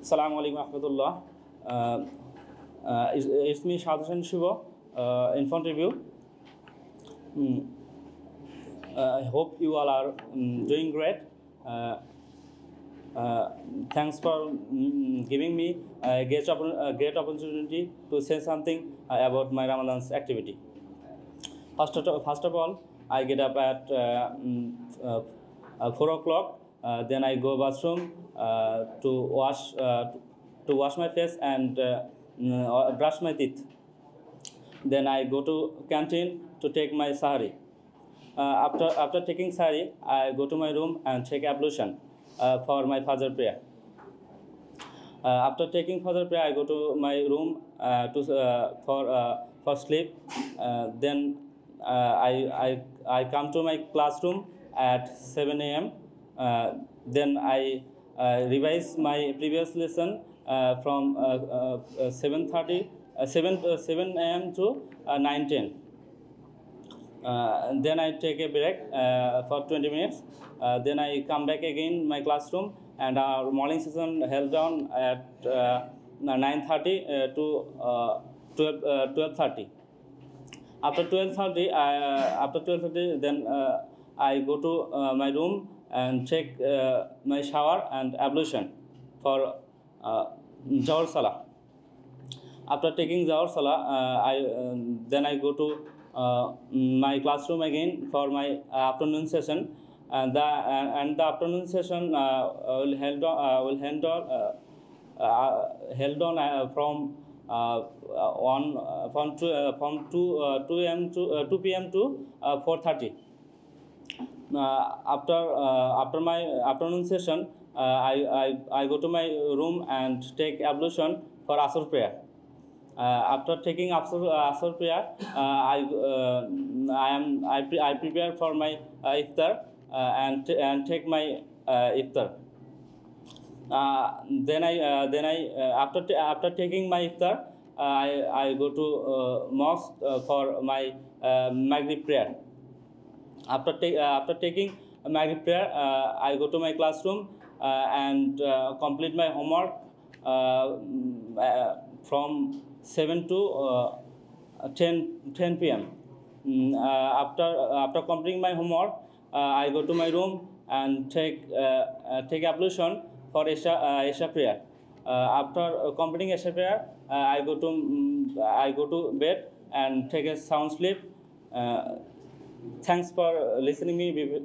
Assalamu alaikum warahmatullah. It's me Shad Hussain Shivo in front of you. I hope you all are doing great. Thanks for giving me a great opportunity to say something about my Ramadan's activity. First of all, I get up at 4 o'clock. Then I go bathroom to wash my face and brush my teeth. Then I go to canteen to take my sahari. After taking sahari, I go to my room and take ablution for my Fajr prayer. After taking Fajr prayer, I go to my room for sleep. Then I come to my classroom at 7 a.m. Then I revise my previous lesson from 7 a.m. to 9:10. Then I take a break for 20 minutes. Then I come back again my classroom, and our morning session held on at 9:30 to 12:30. After 12:30, then I go to my room and take my shower and ablution for Zawar Salah. After taking Zawar Salah, then I go to my classroom again for my afternoon session, and the afternoon session will held on from 2 p.m. to 4:30. After my afternoon session, I go to my room and take ablution for Asr prayer. After taking Asr prayer, I prepare for my iftar and take my iftar. Then after taking my iftar, I go to mosque for my Maghrib prayer. After taking Maghrib prayer, I go to my classroom and complete my homework from 7 to 10 p.m. After completing my homework, I go to my room and take ablution for Isha prayer. After completing Isha prayer, I go to bed and take a sound sleep. Thanks for listening me.